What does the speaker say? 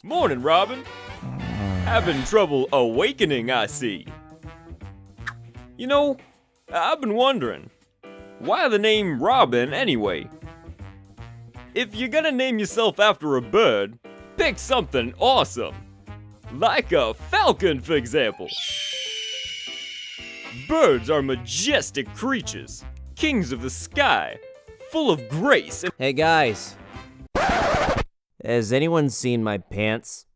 Morning, Robin. Having trouble awakening, I see. You know, I've been wondering, why the name Robin anyway? If you're gonna name yourself after a bird, pick something awesome. Like a falcon, for example. Birds are majestic creatures, kings of the sky, full of grace and— Hey guys, has anyone seen my pants?